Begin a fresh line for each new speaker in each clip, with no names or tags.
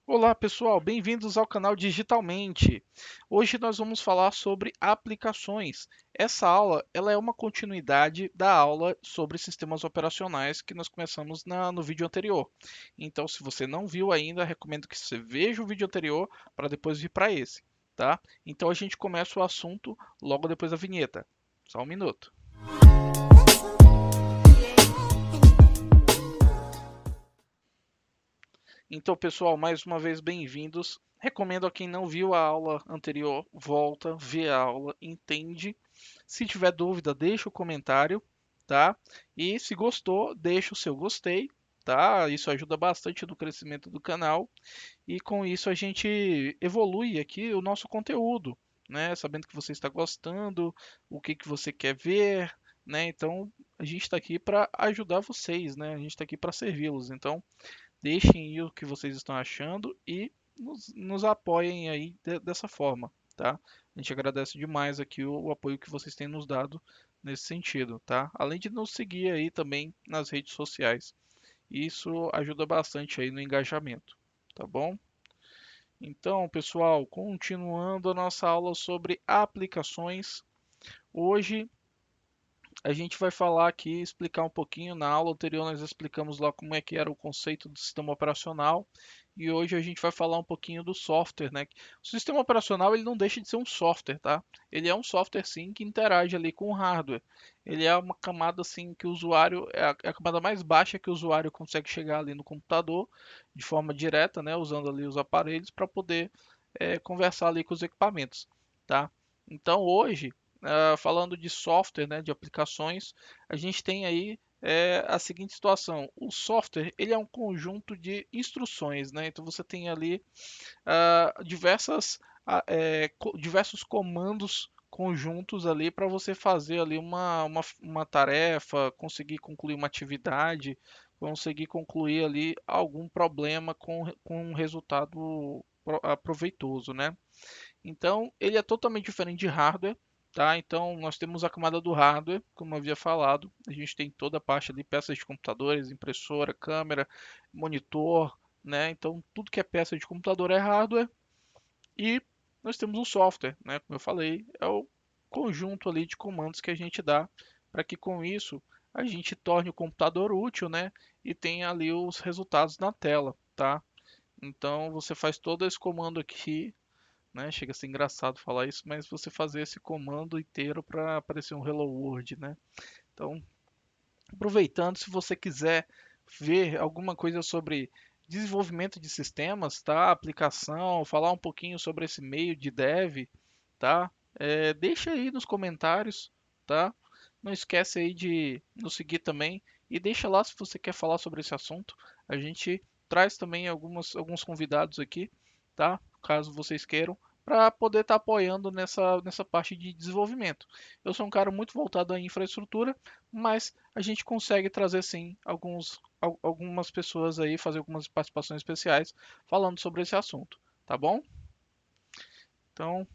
Olá pessoal, bem-vindos ao canal Digitalmente. Hoje nós vamos falar sobre aplicações. Essa aula ela é uma continuidade da aula sobre sistemas operacionais que nós começamos no vídeo anterior. Então, se você não viu ainda, recomendo que você veja o vídeo anterior para depois vir para esse, tá? Então a gente começa o assunto logo depois da vinheta. Só um minuto. Então, pessoal, mais uma vez bem-vindos. Recomendo a quem não viu a aula anterior, volta, vê a aula, entende. Se tiver dúvida, deixa o comentário, tá? E se gostou, deixa o seu gostei, tá? Isso ajuda bastante no crescimento do canal e com isso a gente evolui aqui o nosso conteúdo, né? Sabendo que você está gostando, o que que você quer ver, né? Então, a gente está aqui para ajudar vocês, né? A gente está aqui para servi-los. Então, deixem aí o que vocês estão achando e nos apoiem aí dessa forma, tá? A gente agradece demais aqui o apoio que vocês têm nos dado nesse sentido, tá? Além de nos seguir aí também nas redes sociais. Isso ajuda bastante aí no engajamento, tá bom? Então, pessoal, continuando a nossa aula sobre aplicações, hoje a gente vai falar aqui, explicar um pouquinho. Na aula anterior nós explicamos lá como é que era o conceito do sistema operacional e hoje a gente vai falar um pouquinho do software, né? O sistema operacional ele não deixa de ser um software, tá? Ele é um software sim que interage ali com o hardware. Ele é uma camada assim que o usuário é a camada mais baixa que o usuário consegue chegar ali no computador de forma direta, né? Usando ali os aparelhos para poder conversar ali com os equipamentos, tá? Então hoje falando de software, né, de aplicações, a gente tem aí a seguinte situação: o software ele é um conjunto de instruções, né? Então você tem ali diversos comandos conjuntos ali para você fazer ali uma tarefa, conseguir concluir uma atividade, conseguir concluir ali algum problema com um resultado proveitoso, né? Então, ele é totalmente diferente de hardware, tá? Então, nós temos a camada do hardware, como eu havia falado. A gente tem toda a parte ali, peças de computadores, impressora, câmera, monitor, né? Então, tudo que é peça de computador é hardware. E nós temos o software, né? Como eu falei, é o conjunto ali de comandos que a gente dá para que com isso a gente torne o computador útil, né? E tenha ali os resultados na tela, tá? Então, você faz todo esse comando aqui, né? Chega a ser engraçado falar isso, mas você fazer esse comando inteiro para aparecer um Hello World, né? Então, aproveitando, se você quiser ver alguma coisa sobre desenvolvimento de sistemas, tá? Aplicação, falar um pouquinho sobre esse meio de dev, tá? Deixa aí nos comentários, tá? Não esquece aí de nos seguir também e deixa lá se você quer falar sobre esse assunto. A gente traz também alguns convidados aqui, tá? Caso vocês queiram, para poder estar apoiando nessa parte de desenvolvimento. Eu sou um cara muito voltado à infraestrutura, mas a gente consegue trazer sim algumas pessoas aí, fazer algumas participações especiais falando sobre esse assunto, tá bom? Então,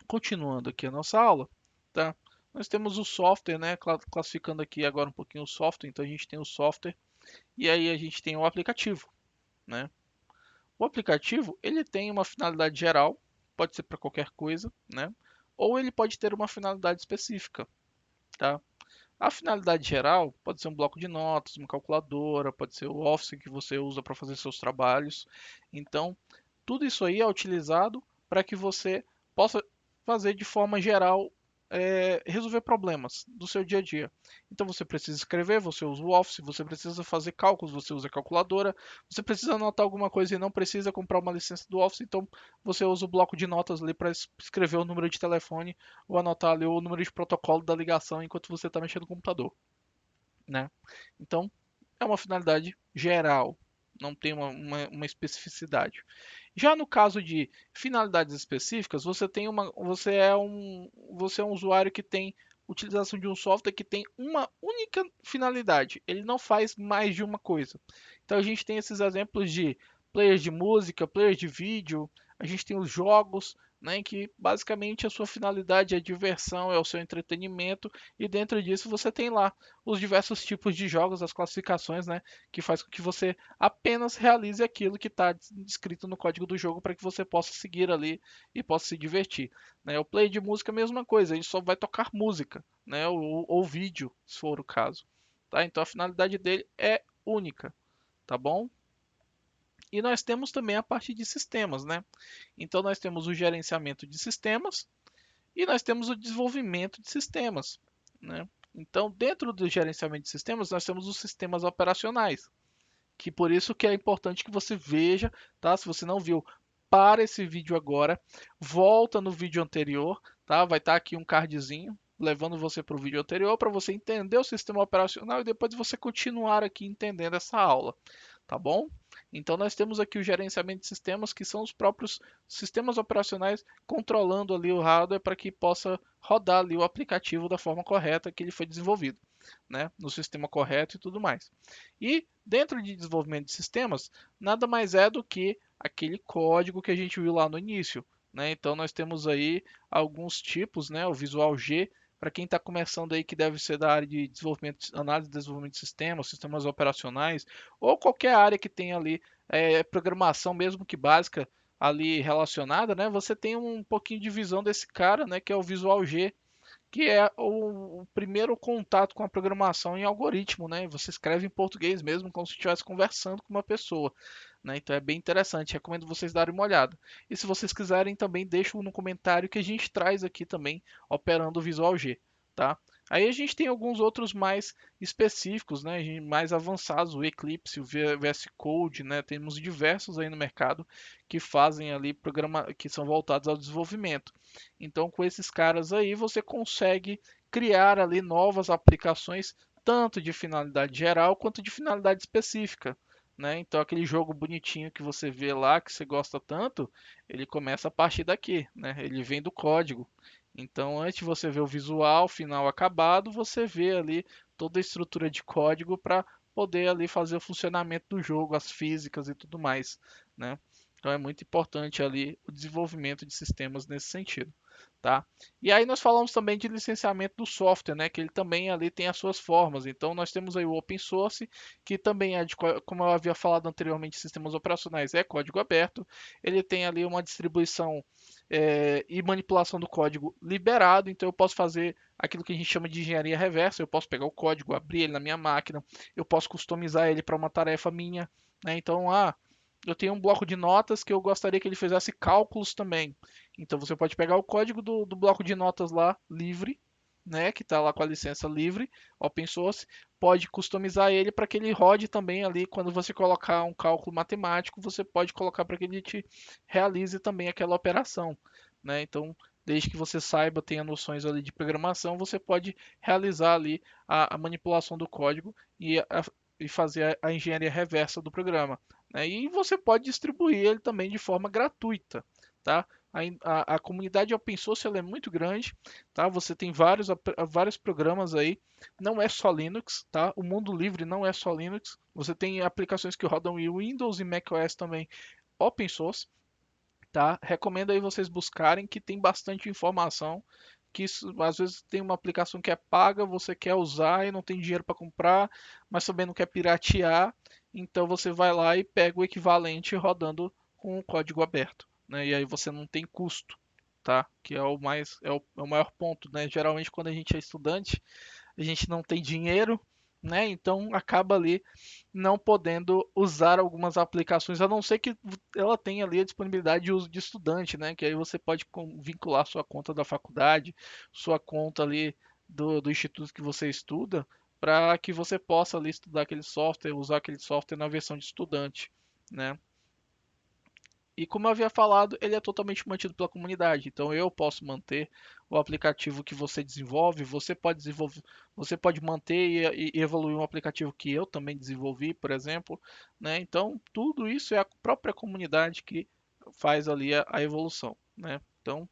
continuando aqui a nossa aula, tá? Nós temos o software, né? Classificando aqui agora um pouquinho o software. Então a gente tem o software e aí a gente tem o aplicativo, né? O aplicativo ele tem uma finalidade geral, pode ser para qualquer coisa, né? Ou ele pode ter uma finalidade específica, tá? A finalidade geral pode ser um bloco de notas, uma calculadora, pode ser o Office que você usa para fazer seus trabalhos. Então, tudo isso aí é utilizado para que você possa fazer de forma geral, resolver problemas do seu dia a dia. Então você precisa escrever, você usa o Office, você precisa fazer cálculos, você usa a calculadora, você precisa anotar alguma coisa e não precisa comprar uma licença do Office, então você usa o bloco de notas ali para escrever o número de telefone ou anotar ali o número de protocolo da ligação enquanto você está mexendo no computador, né? Então é uma finalidade geral, não tem uma especificidade. Já no caso de finalidades específicas, você é um usuário que tem utilização de um software que tem uma única finalidade. Ele não faz mais de uma coisa. Então a gente tem esses exemplos de players de música, players de vídeo, a gente tem os jogos, né, em que basicamente a sua finalidade é a diversão, é o seu entretenimento, e dentro disso você tem lá os diversos tipos de jogos, as classificações, né, que faz com que você apenas realize aquilo que está descrito no código do jogo para que você possa seguir ali e possa se divertir. Né? O play de música é a mesma coisa, ele só vai tocar música, né, ou vídeo, se for o caso. Tá? Então a finalidade dele é única, tá bom? E nós temos também a parte de sistemas, né? Então nós temos o gerenciamento de sistemas e nós temos o desenvolvimento de sistemas, né? Então, dentro do gerenciamento de sistemas, nós temos os sistemas operacionais, que por isso que é importante que você veja, tá? Se você não viu, para esse vídeo agora, volta no vídeo anterior, tá? Vai estar aqui um cardzinho levando você para o vídeo anterior para você entender o sistema operacional e depois você continuar aqui entendendo essa aula, tá bom? Então nós temos aqui o gerenciamento de sistemas, que são os próprios sistemas operacionais controlando ali o hardware para que possa rodar ali o aplicativo da forma correta que ele foi desenvolvido, né? No sistema correto e tudo mais. E dentro de desenvolvimento de sistemas, nada mais é do que aquele código que a gente viu lá no início, né? Então nós temos aí alguns tipos, né? O Visual G, para quem está começando aí que deve ser da área de desenvolvimento, análise e desenvolvimento de sistemas, sistemas operacionais, ou qualquer área que tenha ali programação, mesmo que básica, ali relacionada, né? Você tem um pouquinho de visão desse cara, né? Que é o Visual G, que é o primeiro contato com a programação em algoritmo, né? Você escreve em português mesmo, como se estivesse conversando com uma pessoa, né? Então é bem interessante, recomendo vocês darem uma olhada. E se vocês quiserem também, deixem no comentário que a gente traz aqui também, operando o Visual G, tá? Aí a gente tem alguns outros mais específicos, né, mais avançados, o Eclipse, o VS Code, né, temos diversos aí no mercado que fazem ali programa, que são voltados ao desenvolvimento. Então, com esses caras aí, você consegue criar ali novas aplicações, tanto de finalidade geral quanto de finalidade específica. Né? Então, aquele jogo bonitinho que você vê lá, que você gosta tanto, ele começa a partir daqui, né? Ele vem do código. Então, antes de você ver o visual final acabado, você vê ali toda a estrutura de código para poder ali fazer o funcionamento do jogo, as físicas e tudo mais, né? Então é muito importante ali o desenvolvimento de sistemas nesse sentido, tá? E aí nós falamos também de licenciamento do software, né? Que ele também ali tem as suas formas. Então nós temos aí o open source, que também é de, como eu havia falado anteriormente, sistemas operacionais é código aberto. Ele tem ali uma distribuição e manipulação do código liberado. Então eu posso fazer aquilo que a gente chama de engenharia reversa. Eu posso pegar o código, abrir ele na minha máquina, eu posso customizar ele para uma tarefa minha, né? Então, eu tenho um bloco de notas que eu gostaria que ele fizesse cálculos também. Então você pode pegar o código do bloco de notas lá, livre, né, que está lá com a licença livre, open source, pode customizar ele para que ele rode também ali, quando você colocar um cálculo matemático, você pode colocar para que ele te realize também aquela operação. Né? Então, desde que você saiba, tenha noções ali de programação, você pode realizar ali a manipulação do código e fazer a engenharia reversa do programa. Né? E você pode distribuir ele também de forma gratuita, tá? A comunidade open source ela é muito grande, tá? Você tem vários programas aí, não é só Linux, tá? O mundo livre não é só Linux. Você tem aplicações que rodam em Windows e macOS também open source, tá? Recomendo aí vocês buscarem que tem bastante informação, que isso, às vezes tem uma aplicação que é paga, você quer usar e não tem dinheiro para comprar, mas também não quer piratear, então você vai lá e pega o equivalente rodando com o código aberto, né? E aí você não tem custo, tá? Que é o mais é o maior ponto, né? Geralmente quando a gente é estudante, a gente não tem dinheiro, né? Então acaba ali não podendo usar algumas aplicações, a não ser que ela tenha ali a disponibilidade de uso de estudante, né? Que aí você pode vincular sua conta da faculdade, sua conta ali do instituto que você estuda, para que você possa ali estudar aquele software, usar aquele software na versão de estudante, né? E como eu havia falado, ele é totalmente mantido pela comunidade. Então eu posso manter o aplicativo que você desenvolve, você pode desenvolver, você pode manter e evoluir um aplicativo que eu também desenvolvi, por exemplo, né? Então tudo isso é a própria comunidade que faz ali a evolução, né? Então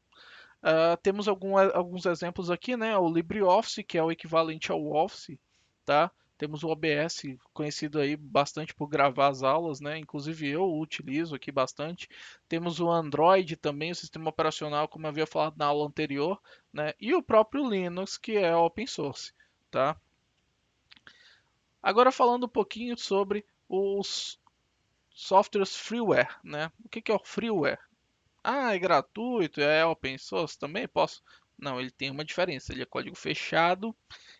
temos alguns exemplos aqui, né? O LibreOffice, que é o equivalente ao Office, tá? Temos o OBS, conhecido aí bastante por gravar as aulas, né? Inclusive eu utilizo aqui bastante. Temos o Android também, o sistema operacional, como eu havia falado na aula anterior, né? E o próprio Linux, que é open source, tá? Agora falando um pouquinho sobre os softwares freeware, né? O que é o freeware? Ah, é gratuito, é open source também? Posso? Não, ele tem uma diferença. Ele é código fechado.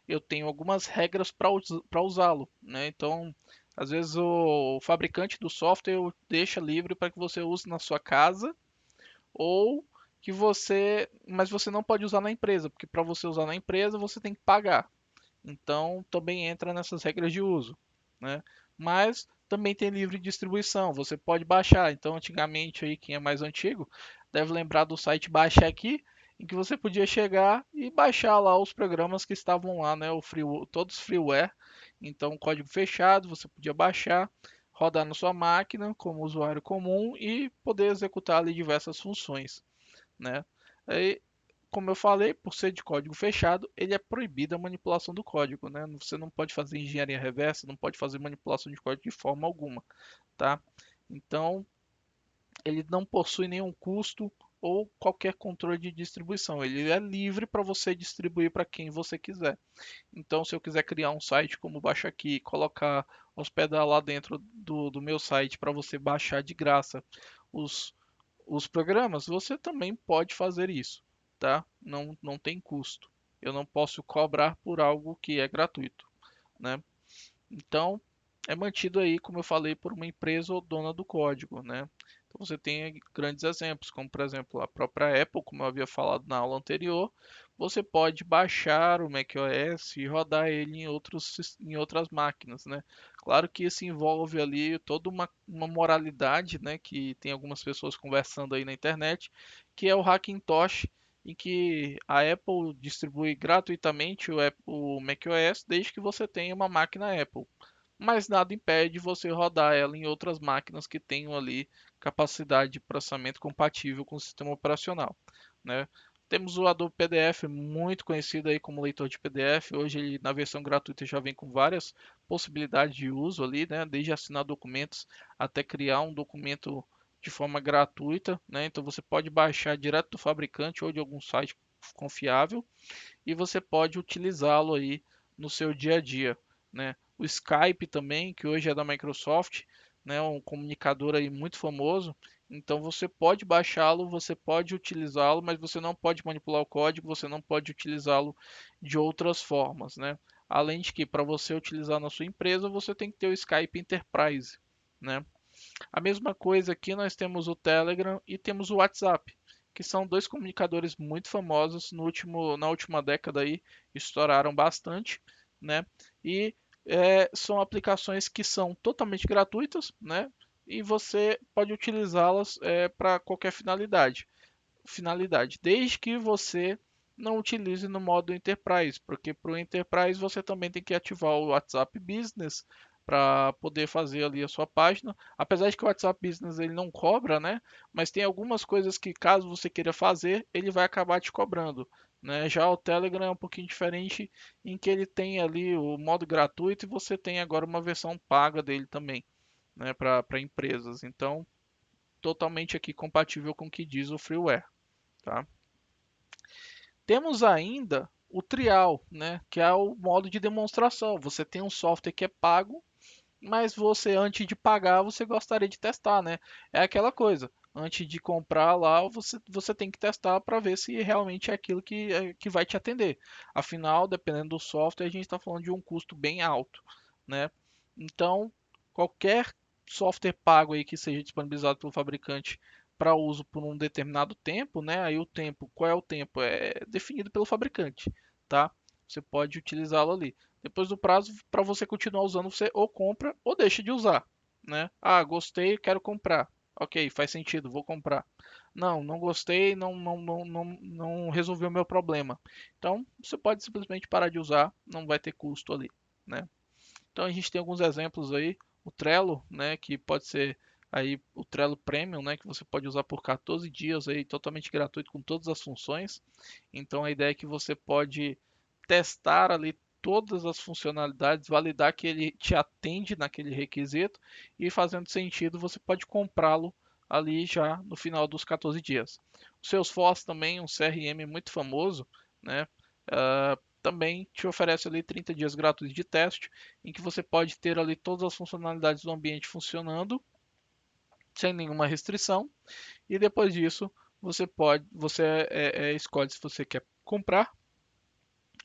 Eu tenho algumas regras para usá-lo, né? Então, às vezes o fabricante do software deixa livre para que você use na sua casa ou que mas você não pode usar na empresa, porque para você usar na empresa você tem que pagar. Então, também entra nessas regras de uso, né? Mas também tem livre distribuição, você pode baixar. Então, antigamente aí quem é mais antigo deve lembrar do site Baixa Aqui, em que você podia chegar e baixar lá os programas que estavam lá, né? Todos freeware. Então, código fechado, você podia baixar, rodar na sua máquina como usuário comum e poder executar ali diversas funções, né? Aí, como eu falei, por ser de código fechado, ele é proibida a manipulação do código, né? Você não pode fazer engenharia reversa, não pode fazer manipulação de código de forma alguma, tá? Então, ele não possui nenhum custo ou qualquer controle de distribuição. Ele é livre para você distribuir para quem você quiser. Então, se eu quiser criar um site como Baixa Aqui, colocar, hospedar lá dentro do meu site para você baixar de graça os, os programas, você também pode fazer isso, tá? Não tem custo. Eu não posso cobrar por algo que é gratuito, né? Então, é mantido aí, como eu falei, por uma empresa ou dona do código, né? Então você tem grandes exemplos, como por exemplo a própria Apple, como eu havia falado na aula anterior, você pode baixar o macOS e rodar ele em outras máquinas, né? Claro que isso envolve ali toda uma moralidade, né? Que tem algumas pessoas conversando aí na internet, que é o Hackintosh, em que a Apple distribui gratuitamente o macOS desde que você tenha uma máquina Apple. Mas nada impede você rodar ela em outras máquinas que tenham ali capacidade de processamento compatível com o sistema operacional, né? Temos o Adobe PDF, muito conhecido aí como leitor de PDF. Hoje ele na versão gratuita já vem com várias possibilidades de uso ali, né? Desde assinar documentos até criar um documento de forma gratuita, né? Então você pode baixar direto do fabricante ou de algum site confiável e você pode utilizá-lo aí no seu dia a dia, né? O Skype também, que hoje é da Microsoft, né, um comunicador aí muito famoso. Então você pode baixá-lo, você pode utilizá-lo, mas você não pode manipular o código, você não pode utilizá-lo de outras formas, né? Além de que para você utilizar na sua empresa, você tem que ter o Skype Enterprise, né? A mesma coisa aqui nós temos o Telegram e temos o WhatsApp, que são dois comunicadores muito famosos na última década aí, estouraram bastante, né? E são aplicações que são totalmente gratuitas, né? E você pode utilizá-las para qualquer finalidade, desde que você não utilize no modo Enterprise, porque para o Enterprise você também tem que ativar o WhatsApp Business para poder fazer ali a sua página. Apesar de que o WhatsApp Business ele não cobra, né? Mas tem algumas coisas que caso você queira fazer, ele vai acabar te cobrando. Né? Já o Telegram é um pouquinho diferente, em que ele tem ali o modo gratuito e você tem agora uma versão paga dele também, né? Para empresas. Então, totalmente aqui compatível com o que diz o freeware. Tá? Temos ainda o trial, né, que é o modo de demonstração. Você tem um software que é pago, mas você antes de pagar você gostaria de testar, né? É aquela coisa. Antes de comprar lá, você tem que testar para ver se realmente é aquilo que vai te atender. Afinal, dependendo do software, a gente está falando de um custo bem alto, né? Então, qualquer software pago aí que seja disponibilizado pelo fabricante para uso por um determinado tempo, né? Aí o tempo, qual é o tempo? É definido pelo fabricante, tá? Você pode utilizá-lo ali. Depois do prazo, para você continuar usando, você ou compra ou deixa de usar, né? Ah, gostei, quero comprar. Ok, faz sentido, vou comprar. Não, não gostei, não resolveu o meu problema. Então, você pode simplesmente parar de usar, não vai ter custo ali, né? Então a gente tem alguns exemplos aí, o Trello, né, que pode ser aí o Trello Premium, né, que você pode usar por 14 dias aí, totalmente gratuito com todas as funções. Então a ideia é que você pode testar ali todas as funcionalidades, validar que ele te atende naquele requisito e fazendo sentido, você pode comprá-lo ali já no final dos 14 dias. O Salesforce também, um CRM muito famoso, né? Também te oferece ali 30 dias gratuitos de teste, em que você pode ter ali todas as funcionalidades do ambiente funcionando sem nenhuma restrição, e depois disso você escolhe se você quer comprar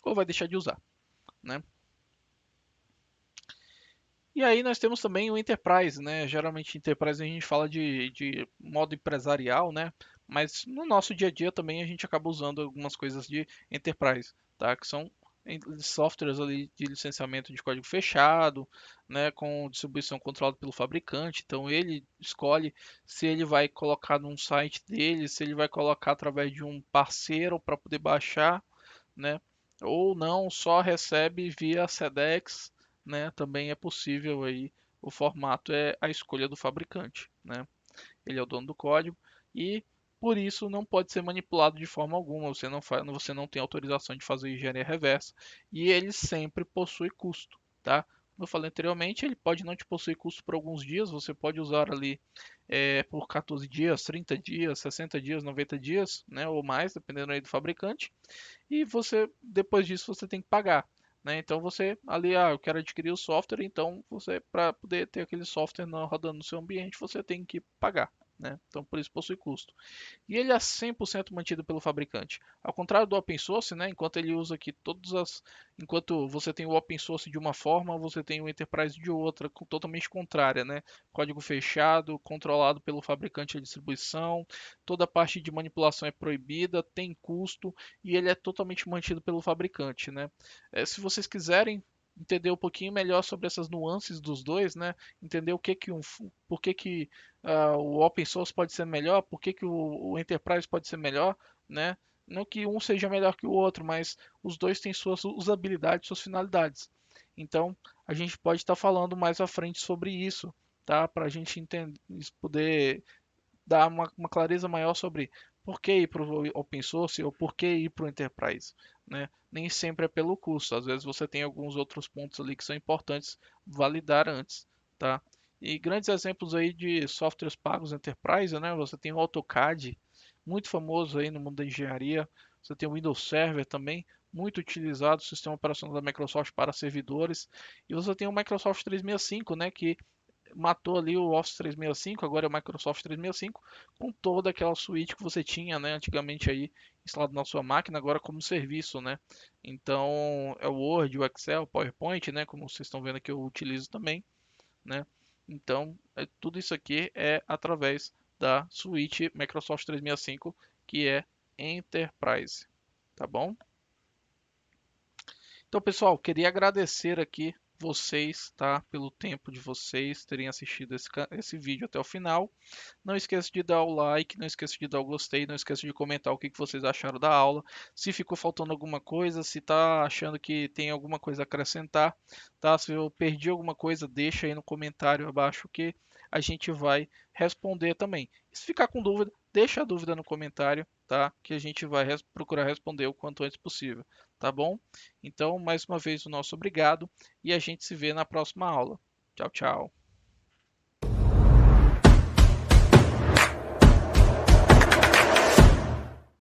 ou vai deixar de usar, né? E aí nós temos também o Enterprise, né? Geralmente Enterprise a gente fala de modo empresarial, né? Mas no nosso dia a dia também a gente acaba usando algumas coisas de Enterprise, tá? Que são softwares ali de licenciamento de código fechado, né? Com distribuição controlada pelo fabricante. Então ele escolhe se ele vai colocar num site dele, se ele vai colocar através de um parceiro para poder baixar, né? Ou não, só recebe via Sedex, né? Também é possível aí. O formato é a escolha do fabricante, né? Ele é o dono do código e por isso não pode ser manipulado de forma alguma. Você não tem autorização de fazer engenharia reversa e ele sempre possui custo, tá? Como eu falei anteriormente, ele pode não te possuir custo por alguns dias, você pode usar ali por 14 dias, 30 dias, 60 dias, 90 dias, né, ou mais, dependendo aí do fabricante e você depois disso você tem que pagar. Né? Então você ali, eu quero adquirir o software, então você para poder ter aquele software rodando no seu ambiente, você tem que pagar. Né? Então por isso possui custo e ele é 100% mantido pelo fabricante. Ao contrário do open source, né, enquanto ele usa aqui enquanto você tem o open source de uma forma, você tem o enterprise de outra, totalmente contrária, né? Código fechado, controlado pelo fabricante de distribuição, toda a parte de manipulação é proibida, tem custo e ele é totalmente mantido pelo fabricante, né? Se vocês quiserem entender um pouquinho melhor sobre essas nuances dos dois, né? Entender por que o open source pode ser melhor, por que, que o enterprise pode ser melhor, né? Não que um seja melhor que o outro, mas os dois têm suas usabilidades, suas finalidades. Então, a gente pode estar falando mais à frente sobre isso, tá? Para a gente entender, poder dar uma clareza maior sobre por que ir para o open source ou por que ir para o enterprise, né? Nem sempre é pelo custo, às vezes você tem alguns outros pontos ali que são importantes validar antes, tá? E grandes exemplos aí de softwares pagos enterprise, né? Você tem o AutoCAD, muito famoso aí no mundo da engenharia. Você tem o Windows Server também, muito utilizado, o sistema operacional da Microsoft para servidores. E você tem o Microsoft 365, né? Que matou ali o Office 365, agora é o Microsoft 365, com toda aquela suíte que você tinha, né, antigamente aí instalado na sua máquina, agora como serviço, né? Então, é o Word, o Excel, o PowerPoint, né, como vocês estão vendo que eu utilizo também, né? Então, tudo isso aqui é através da suíte Microsoft 365, que é Enterprise, tá bom? Então, pessoal, queria agradecer aqui vocês, tá, pelo tempo de vocês terem assistido esse vídeo até o final. Não esqueça de dar o like, não esqueça de dar o gostei, não esqueça de comentar o que vocês acharam da aula. Se ficou faltando alguma coisa, se está achando que tem alguma coisa a acrescentar, tá? Se eu perdi alguma coisa, deixa aí no comentário abaixo que a gente vai responder também. E se ficar com dúvida, deixa a dúvida no comentário, tá? Que a gente vai procurar responder o quanto antes possível, tá bom? Então, mais uma vez, o nosso obrigado e a gente se vê na próxima aula. Tchau, tchau.